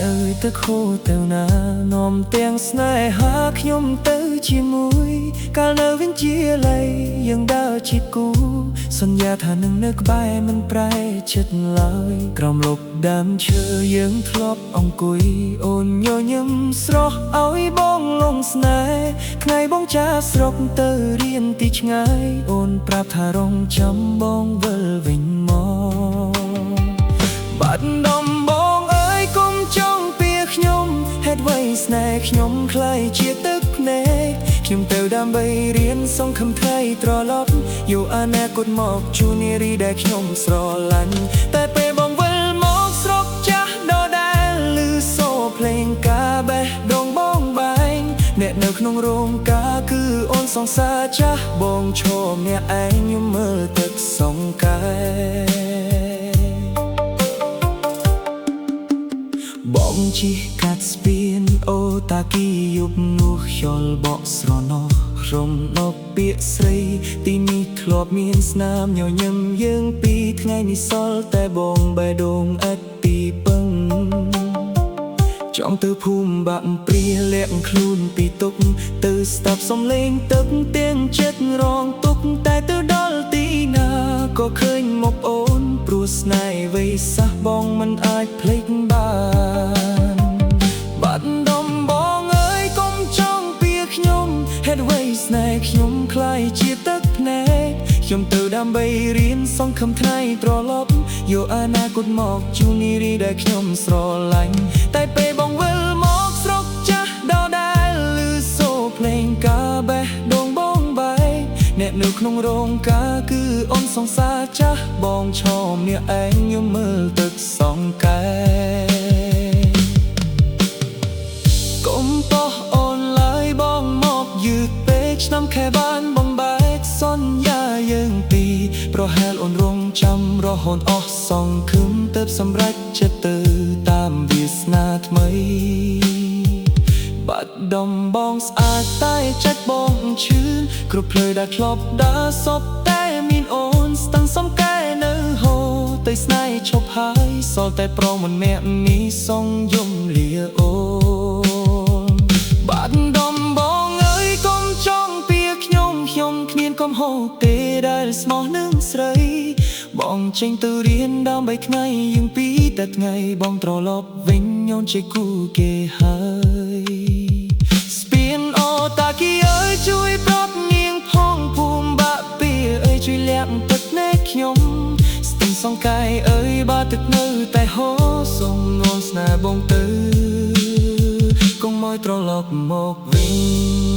អើយទឹកហូរទៅណានាំទាំងស្នេហាខ្ញុំទៅជាមួយកាលនៅវិញជាល័យយើងដើរជាគូសន្យាថានឹងនៅក្បែរមិនប្រែចិត្តឡើយក្រោមលប់ដើមឈើយើងធ្លាប់អង្គុយអូនញញឹមស្រស់ឲ្យបងលងស្នេហ៍ថ្ងៃបងចាស្រុកទៅរៀនទីឆ្ងាយអូនប្រាប់ថារងចាំបងវិលវិញមកបាត់ដំបងអើយកុំចង់ពីខ្ញុំហេតុអ្វីស្នេហ៍ខ្ញុំខ្លាយជាទឹកភ្នែកខ្ញុំទៅដើម្បីរៀនសង្ឃឹមថ្ងៃត្រឡប់យកអនាគតមកជួនារីដែលខ្ញុំស្រឡាញ់តែពេលបងវិលមកស្រុកចាស់ដដែលឮសូរភ្លេងការបេះដូងបងបែងអ្នកនៅក្នុងរោងការគឺអូនសង្សារចាស់បងឈរម្នាក់ឯងខ្ញុំមើលទឹកសង្កែបងជិះកាត់ស្ពានអូតាគីយប់នោះខ្យល់បក់ស្រណោះរំលប់ពាក្យស្រីទីនេះធ្លាប់មានស្នាមញញឹមយើងពីថ្ងៃនេះសល់តែបងបេះដូងឥតទីពឹងចង់ទៅភូមិបាក់ព្រាលាក់ខ្លួនពីទុកទៅស្ដាប់សំឡេងទឹកទាំងចិត្តរងទុកតែទៅដល់ទីណាក៏ឃើញមកអូនព្រោះស្នេហ៍វ័យសាស់បងមិនអាចភ្លេចបានបាត់ដំបងអើយកុំចង់ពីខ្ញុំហេតុអ្វីស្នេហ៍ខ្ញុំខ្លាយជាទឹកភ្នែកខ្ញុំទៅដើម្បីរៀនសង្ឃឹមថ្ងៃត្រឡប់យកអនាគតមកជួនារីដែលខ្ញុំស្រឡាញ់តែពេលបងវិលមកស្រុកចាស់ដដែលឮសូរភ្លេងការបេះដូងបងបែកអ្នកនៅក្នុងរោងការគឺអូនសង្សារចាស់បងឈរម្នាក់ឯងខ្ញុំមើលទឹកសង្កែកុំបោះអូនឡើយបងមកយឺតពេកឆ្នាំខែបានបំបែកសន្យាយើងពីរប្រហែលអូនរងចាំរហូតអស់សង្ឃឹមទើបសម្រេចចិត្តទៅតាមវាសនាថ្មីបាត់ដំបងស្អាតតែចិត្តបងឈឺគ្រប់ភ្លើដែលធ្លាប់ដើរសពតែមានអូនស្ទឹងសំកែនៅហូរទៅស្នេហ៍ឈប់ហើយសល់តែប្រមម្នាក់នេះសងយំលាអូនបាត់ដំបងអើយកុំចង់ពីខ្ញុំគ្មានកំហុសទេដែលស្មោះនឹងស្រីបងចេញទៅរៀនដើម្បីថ្ងៃយើងពីរតែថ្ងៃបងត្រឡប់វិញអូនជាគូគេហើយស្ពានអូតាគីអើយជួយប្រាប់នាងផងភូមិបាក់ពីអើយជួយលាក់ទឹកភ្នែកខ្ញុំស្ទឹងសង្កែអើយបើទឹកនៅតែហូរសូមងន់ស្នេហ៍បងទៅកុំមកត្រឡប់មកវិញ